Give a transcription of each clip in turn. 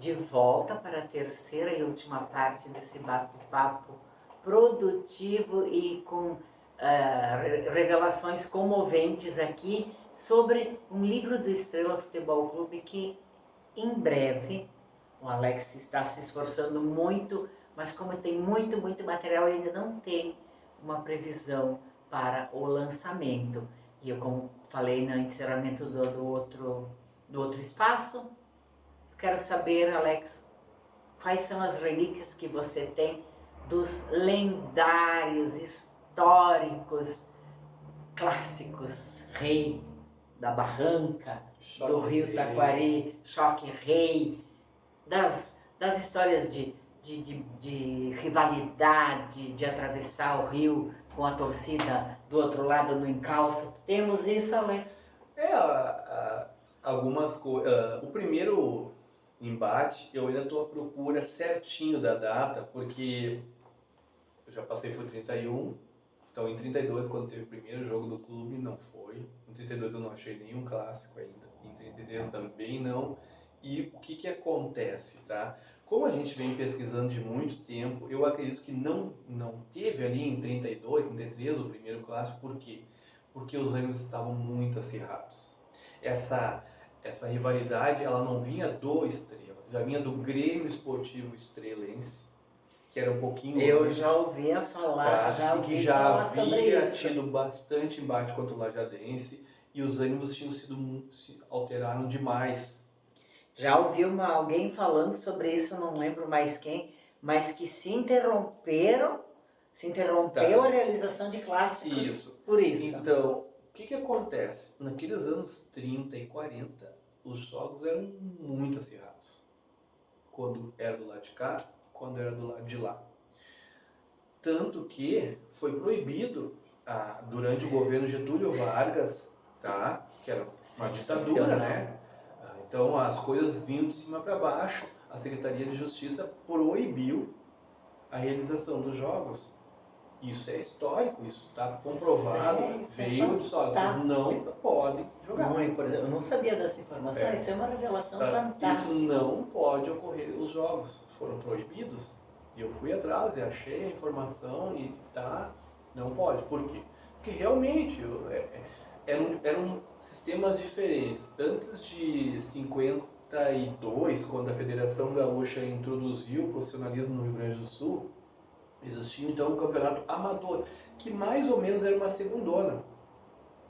de volta para a terceira e última parte desse bate-papo produtivo e com revelações comoventes aqui sobre um livro do Estrela Futebol Clube que em breve o Alex está se esforçando muito, mas como tem muito material, ainda não tem uma previsão para o lançamento. E eu, como falei no encerramento do outro espaço, quero saber, Alex, quais são as relíquias que você tem dos lendários, históricos, clássicos, Rei da Barranca, do Rio Taquari, Choque Rei, das histórias de rivalidade, de atravessar o rio com a torcida do outro lado no encalço. Temos isso, Alex? Algumas coisas. O primeiro embate, eu ainda estou à procura certinho da data, porque eu já passei por 31, então em 32, quando teve o primeiro jogo do clube, não foi. Em 32 eu não achei nenhum clássico ainda, em 33 também não. E o que acontece, tá? Como a gente vem pesquisando de muito tempo, eu acredito que não teve ali em 32, 33 o primeiro clássico. Por quê? Porque os ânimos estavam muito acirrados. Essa rivalidade, ela não vinha do Estrela, já vinha do Grêmio Esportivo Estrelense, que era um pouquinho... Eu já ouvia falar, tá? E que já havia tido bastante embate contra o Lajadense, e os ânimos se alteraram demais. Já ouvi alguém falando sobre isso, não lembro mais quem, mas que se interrompeu a realização de clássicos por isso. Então, o que acontece? Naqueles anos 30 e 40, os jogos eram muito acirrados. Quando era do lado de cá, quando era do lado de lá. Tanto que foi proibido, durante o governo Getúlio Vargas, tá? Que era uma ditadura, né? Então as coisas vinham de cima para baixo. A Secretaria de Justiça proibiu a realização dos jogos. Isso é histórico, isso está comprovado, veio de só, vocês não podem jogar. Mãe, por exemplo, eu não sabia dessa informação, isso é uma revelação fantástica. Isso não pode ocorrer, os jogos foram proibidos, e eu fui atrás e achei a informação e não pode. Por quê? Porque realmente eram sistemas diferentes. Antes de 52, quando a Federação Gaúcha introduziu o profissionalismo no Rio Grande do Sul, existia então um campeonato amador, que mais ou menos era uma segundona,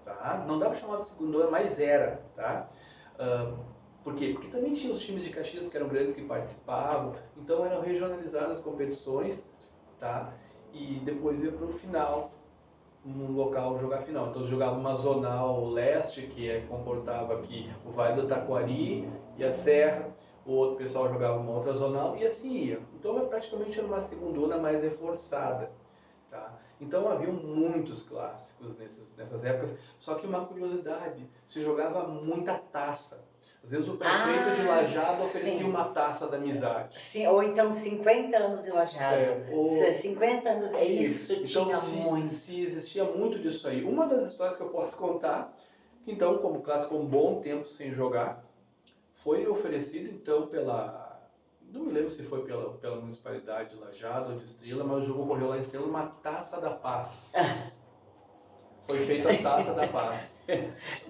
tá? Não dá para chamar de segundona, mas era, tá? Por quê? Porque também tinha os times de Caxias que eram grandes que participavam, então eram regionalizadas as competições, tá? E depois ia para o final, num local jogar final. Então jogava uma zonal leste, que comportava aqui o Vale do Taquari e a Serra. O outro pessoal jogava uma outra zonal e assim ia. Então praticamente era uma segundona mais reforçada. Tá? Então haviam muitos clássicos nessas épocas. Só que uma curiosidade, se jogava muita taça. Às vezes o prefeito de Lajeado oferecia uma taça da amizade. Sim, ou então 50 anos de Lajeado. 50 anos, isso então, tinha muito. Se existia muito disso aí. Uma das histórias que eu posso contar, que então, como clássico, um bom tempo sem jogar, foi oferecido então não me lembro se foi pela municipalidade de Lajeado ou de Estrela, mas o jogo ocorreu lá em Estrela, uma Taça da Paz. Foi feita a Taça da Paz.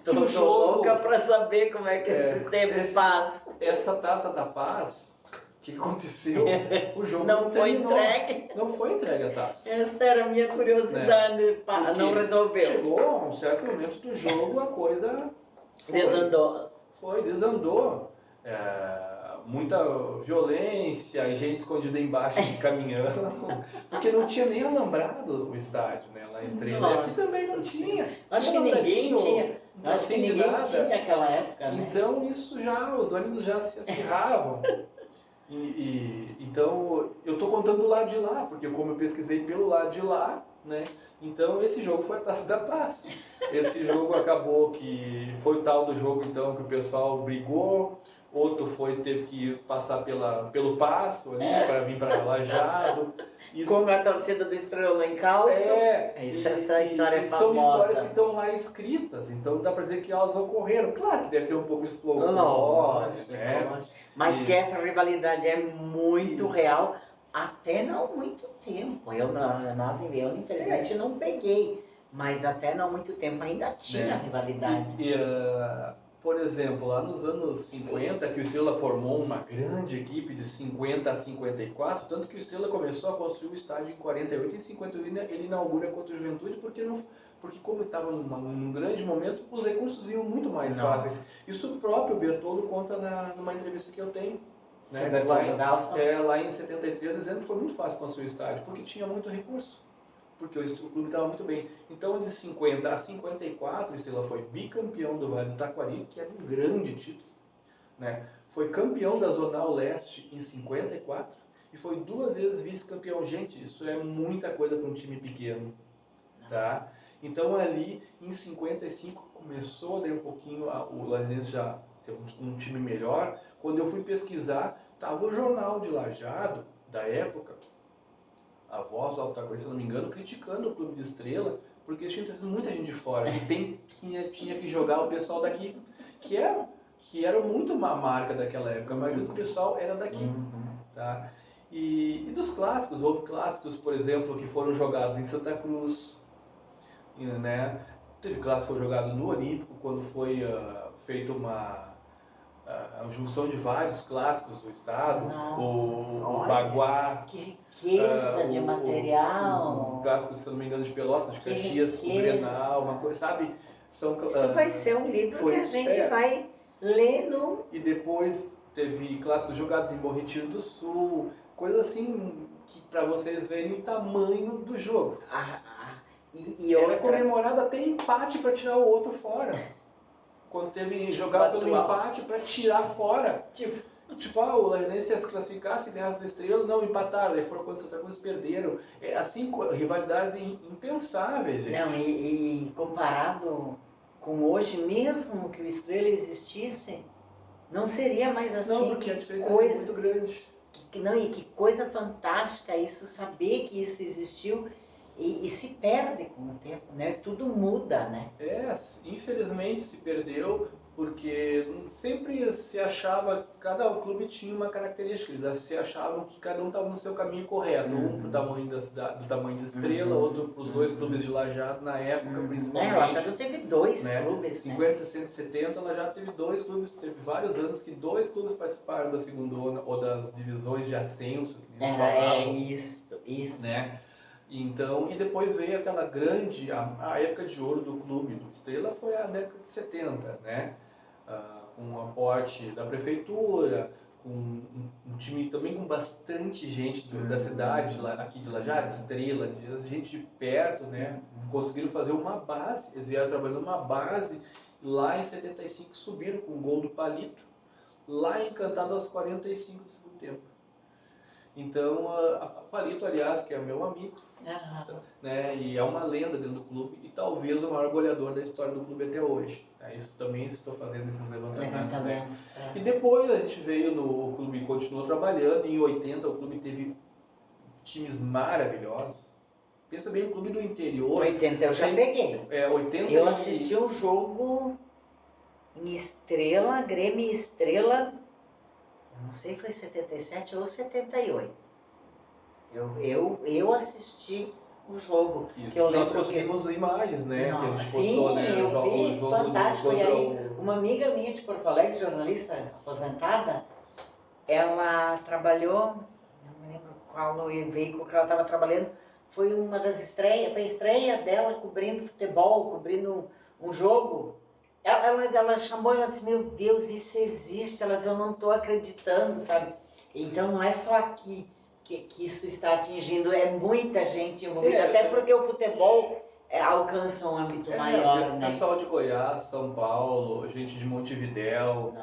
Tô louca pra saber como é que esse tempo faz. Essa Taça da Paz, o que aconteceu? O jogo não foi entregue. Não foi entregue a taça. Essa era a minha curiosidade, né? Não resolveu. Chegou a um certo momento do jogo, a coisa desandou. Muita violência e gente escondida embaixo de caminhão, porque não tinha nem alambrado o estádio, né? Lá em Estrela. Aqui também não tinha. Acho que ninguém tinha. Acho que ninguém tinha naquela época, né? Então isso os ônibus já se acirravam. Então eu tô contando do lado de lá, porque como eu pesquisei pelo lado de lá, né? Então esse jogo foi a Taça da Paz. Esse jogo acabou que foi o tal do jogo então que o pessoal brigou, outro teve que passar pelo Passo ali para vir para Lajeado. Como a torcida do Estrela em Calço. Essa história é são famosa. histórias que estão lá escritas, então dá para dizer que elas ocorreram. Claro que deve ter um pouco de folclore, né? Mas que essa rivalidade é muito real, até não muito tempo. Eu infelizmente não peguei, mas até não muito tempo ainda tinha rivalidade. Por exemplo, lá nos anos 50, que o Estrela formou uma grande equipe de 50 a 54, tanto que o Estrela começou a construir o estádio em 48 e em 51 ele inaugura contra o Juventude, porque como estava num grande momento, os recursos iam muito mais fáceis. Isso o próprio Bertoldo conta numa entrevista que eu tenho. Né? Lá em 73, dizendo que foi muito fácil construir o estádio, porque tinha muito recurso. Porque o clube estava muito bem. Então, de 50 a 54, o Estrela foi bicampeão do Vale do Taquari, que era um grande título. Né? Foi campeão da Zonal Leste em 54 e foi 2 vezes vice-campeão. Gente, isso é muita coisa para um time pequeno. Tá? Então, ali, em 55, começou daí um pouquinho, o Lajeadense já ter um time melhor. Quando eu fui pesquisar, estava o jornal de Lajeado, da época, a Voz do Alto Taquari, se não me engano, criticando o Clube de Estrela, porque tinha trazido muita gente de fora, que tinha que jogar o pessoal daqui, que era muito uma marca daquela época, a maioria do pessoal era daqui. Tá? E dos clássicos, houve clássicos, por exemplo, que foram jogados em Santa Cruz, né? Teve clássico que foi jogado no Olímpico, quando foi feita a junção de vários clássicos do estado, o Baguá, que riqueza de material, o clássico, se não me engano, de Pelotas, de Caxias, o Grenal, uma coisa, sabe? Isso vai ser um livro que a gente vai ler no... E depois teve clássicos jogados em Bom Retiro do Sul, coisa assim, que para vocês verem o tamanho do jogo. E era comemorado até empate para tirar o outro fora. Quando teve jogar pelo empate para tirar fora. O Lajeadense ia se classificar, se ganhasse do Estrela, não, empataram. Aí foram contra o Santa Cruz, perderam. Assim, rivalidades impensáveis, gente. Não, e comparado com hoje, mesmo que o Estrela existisse, não seria mais assim. Não, porque a diferença é muito grande. E que coisa fantástica isso, saber que isso existiu. E se perde com o tempo, né? Tudo muda, né? Infelizmente se perdeu, porque sempre se achava, cada clube tinha uma característica, eles se achavam que cada um estava no seu caminho correto, um pro tamanho do tamanho de Estrela, outro para os 2 clubes de Lajeado na época, principalmente. Lajeado teve 2 clubes, 50, 60, 70, Lajeado teve 2 clubes, teve vários anos que 2 clubes participaram da segundona ou das divisões de ascenso. Isso. Né? Então, e depois veio aquela grande, a época de ouro do clube do Estrela foi a década de 70, né? Com o aporte da prefeitura, com um time também com bastante gente da cidade, aqui de Lajeado, Estrela, gente de perto, né? Conseguiram fazer uma base, eles vieram trabalhando uma base, lá em 75 subiram com o gol do Palito, lá encantado aos 45 do segundo tempo. Então, o Palito, aliás, que é meu amigo, né, e é uma lenda dentro do clube e talvez o maior goleador da história do clube até hoje. Isso também estou fazendo esses levantamentos. Né? E depois a gente veio o clube continuou trabalhando. Em 80 o clube teve times maravilhosos. Pensa bem, o clube do interior. 80 eu já peguei. 80 eu assisti um jogo em Estrela, Grêmio e Estrela, não sei se foi 77 ou 78. Eu assisti o jogo. Que eu nós conseguimos imagens, né? Que a gente postou, né? Eu vi, fantástico. E aí, uma amiga minha de Porto Alegre, jornalista aposentada, ela trabalhou, não me lembro qual veículo que ela estava trabalhando, foi uma das estreias, foi a estreia dela cobrindo futebol, cobrindo um jogo. Ela chamou, ela disse, meu Deus, isso existe. Ela disse, eu não estou acreditando, sabe? Então não é só aqui que isso está atingindo, é muita gente envolvida, até porque o futebol alcança um âmbito maior, né? Pessoal de Goiás, São Paulo, gente de Montevidéu,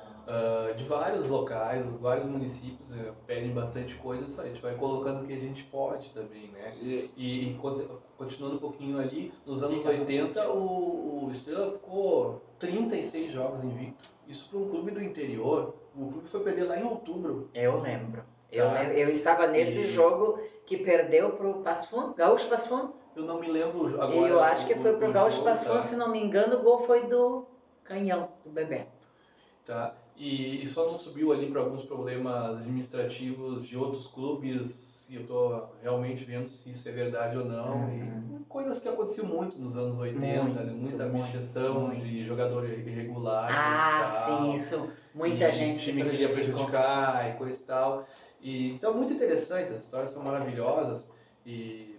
de vários locais, vários municípios pedem bastante coisa, isso aí, a gente vai colocando o que a gente pode também, né? E continuando um pouquinho ali, nos anos 80 o Estrela ficou 36 jogos invicto. Isso para um clube do interior, o clube foi perder lá em outubro. Eu lembro. Eu estava nesse jogo que perdeu para o Passo Fundo, Gaúcho Passo Fundo. Eu não me lembro agora. Eu acho que foi pro Gaúcho Passo Fundo, se não me engano, o gol foi do Canhão, do Bebeto. Tá. E só não subiu ali para alguns problemas administrativos de outros clubes, e eu tô realmente vendo se isso é verdade ou não. E coisas que aconteciam muito nos anos 80, né? Muita mexeção de jogador irregular. Sim, isso. Muita gente time que queria prejudicar e coisa e tal. Então, muito interessante, as histórias são maravilhosas. E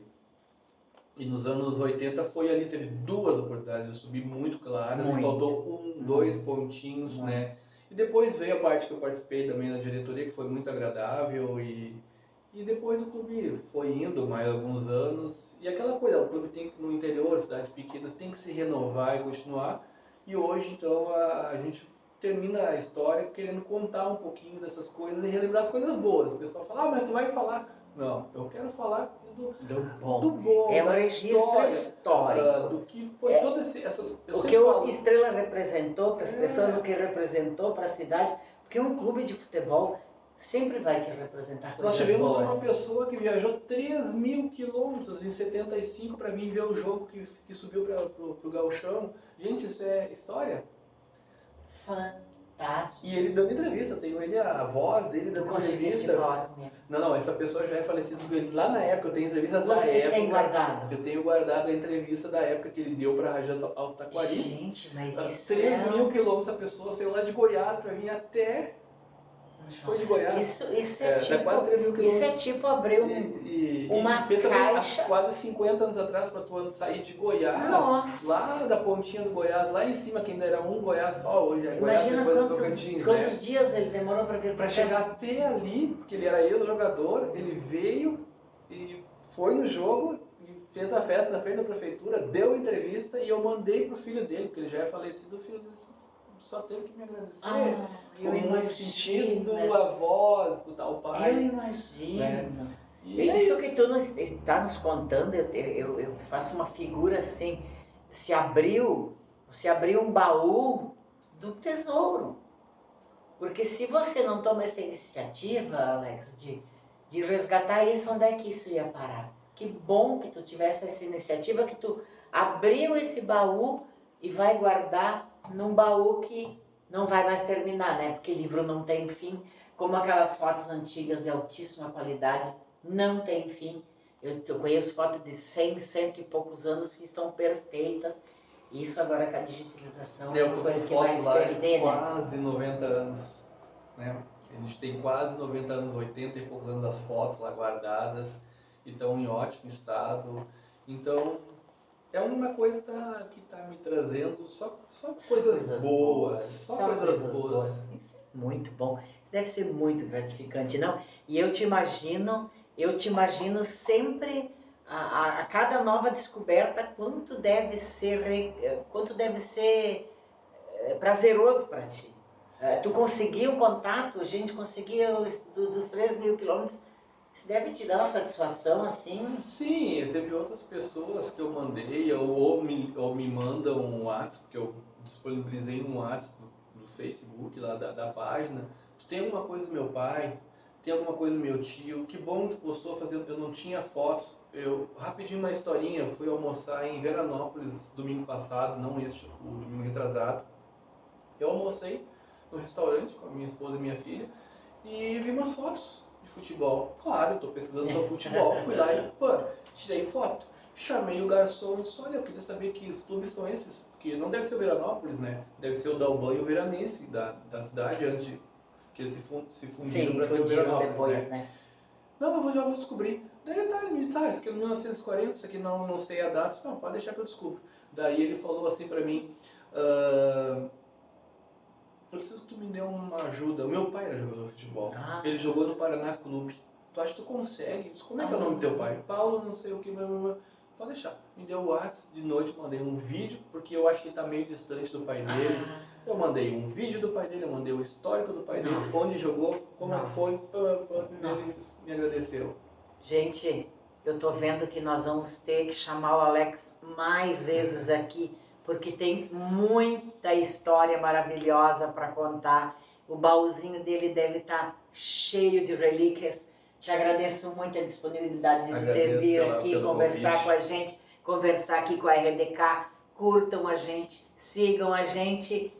nos anos 80 foi ali, teve 2 oportunidades de subir muito claras, faltou 2 pontinhos, né? E depois veio a parte que eu participei também na diretoria, que foi muito agradável, e depois o clube foi indo mais alguns anos, e aquela coisa, o clube tem que, no interior, cidade pequena, tem que se renovar e continuar, e hoje então a gente termina a história querendo contar um pouquinho dessas coisas e relembrar as coisas boas. O pessoal fala, mas tu vai falar... Não, eu quero falar do bom, é um registro histórico. Do que foi todas essas... O que o Estrela representou para as pessoas, o que representou para a cidade, porque um clube de futebol sempre vai te representar coisas boas. Nós tivemos uma pessoa que viajou 3.000 quilômetros em 75 para vir ver o jogo que subiu para o Gauchão. Gente, isso é história? Fantástico. E ele dando entrevista, eu tenho ele, a voz dele dando entrevista. Falar com ele? Não, essa pessoa já é falecida. Lá na época, eu tenho entrevista da época. Você tem guardado? Eu tenho guardado a entrevista da época que ele deu para a Rádio Altaquari. Gente, mas isso 3.000 quilômetros a pessoa saiu lá de Goiás para vir até... Foi de Goiás. Isso é tipo, quase 3.000 quilômetros. Isso é tipo abrir uma pensa caixa. Bem, quase 50 anos atrás para tu sair de Goiás, Nossa. lá da pontinha do Goiás, lá em cima, que ainda era um Goiás só, hoje é Imagina Goiás, Tocantins, quantos dias ele demorou para vir para chegar até ali, porque ele era ex-jogador, ele veio e foi no jogo e fez a festa na frente da prefeitura, deu entrevista e eu mandei pro filho dele, porque ele já é falecido, o filho dele só teve que me agradecer. Eu imagino sentindo a voz, escutar o pai. Eu imagino. Né? Isso que tu está nos contando, eu faço uma figura assim, se abriu um baú do tesouro. Porque se você não toma essa iniciativa, Alex, de resgatar isso, onde é que isso ia parar? Que bom que tu tivesse essa iniciativa, que tu abriu esse baú e vai guardar num baú que não vai mais terminar, né? Porque livro não tem fim, como aquelas fotos antigas de altíssima qualidade, não tem fim. Eu conheço fotos de 100, 100 e poucos anos que estão perfeitas. Isso agora com a digitalização é uma coisa que vai se perder, né? Quase 90 anos, né? A gente tem quase 90 anos, 80 e poucos anos das fotos lá guardadas e estão em ótimo estado. Então, é uma coisa que está me trazendo só coisas boas. Só coisas boas. Isso é muito bom. Isso deve ser muito gratificante, não? E eu te imagino sempre, a cada nova descoberta, quanto deve ser prazeroso para ti. Tu conseguiu um contato, a gente conseguiu dos 3.000 quilômetros. Isso deve te dar uma satisfação assim? Sim, teve outras pessoas que eu mandei, ou me mandam um WhatsApp, porque eu disponibilizei um WhatsApp no Facebook lá da página. Tu tem alguma coisa do meu pai, tem alguma coisa do meu tio, que bom que tu postou fazendo, eu não tinha fotos. Rapidinho uma historinha, eu fui almoçar em Veranópolis domingo passado, não este, o domingo retrasado. Eu almocei no restaurante com a minha esposa e minha filha e vi umas fotos de futebol. Claro, eu tô pesquisando sobre futebol, fui lá e tirei foto. Chamei o garçom e disse, olha, eu queria saber que os clubes são esses, porque não deve ser o Veranópolis, né? Deve ser o Dalban e o Veranense da cidade, antes de que eles se fundiram para ser o Veranópolis, depois, né? Não, já vou descobrir. Daí ele me disse, isso aqui é 1940, isso aqui não sei a data. Disse, não, pode deixar que eu descubro. Daí ele falou assim pra mim, eu preciso que tu me dê uma ajuda. O meu pai era jogador de futebol. Ele jogou no Paraná Clube. Tu acha que tu consegue? Disse, como é que é o nome do teu pai? Paulo, não sei o que, blá, blá, blá. Pode deixar. Me deu o WhatsApp, de noite mandei um vídeo, porque eu acho que ele tá meio distante do pai dele. Eu mandei um vídeo do pai dele, eu mandei o histórico do pai dele, Nossa. onde jogou, como é que Nossa. foi, ele me agradeceu. Gente, eu tô vendo que nós vamos ter que chamar o Alex mais vezes aqui, porque tem muita história maravilhosa para contar. O baúzinho dele deve estar cheio de relíquias. Te agradeço muito a disponibilidade de ter Agradeço vir aqui pelo conversar convite. com a gente, conversar aqui com a RDK. Curtam a gente, sigam a gente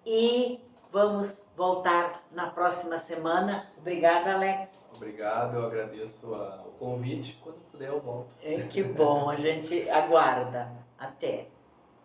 e vamos voltar na próxima semana. Obrigada, Alex. Obrigado, eu agradeço o convite. Quando puder, eu volto. Que bom, a gente aguarda. Até.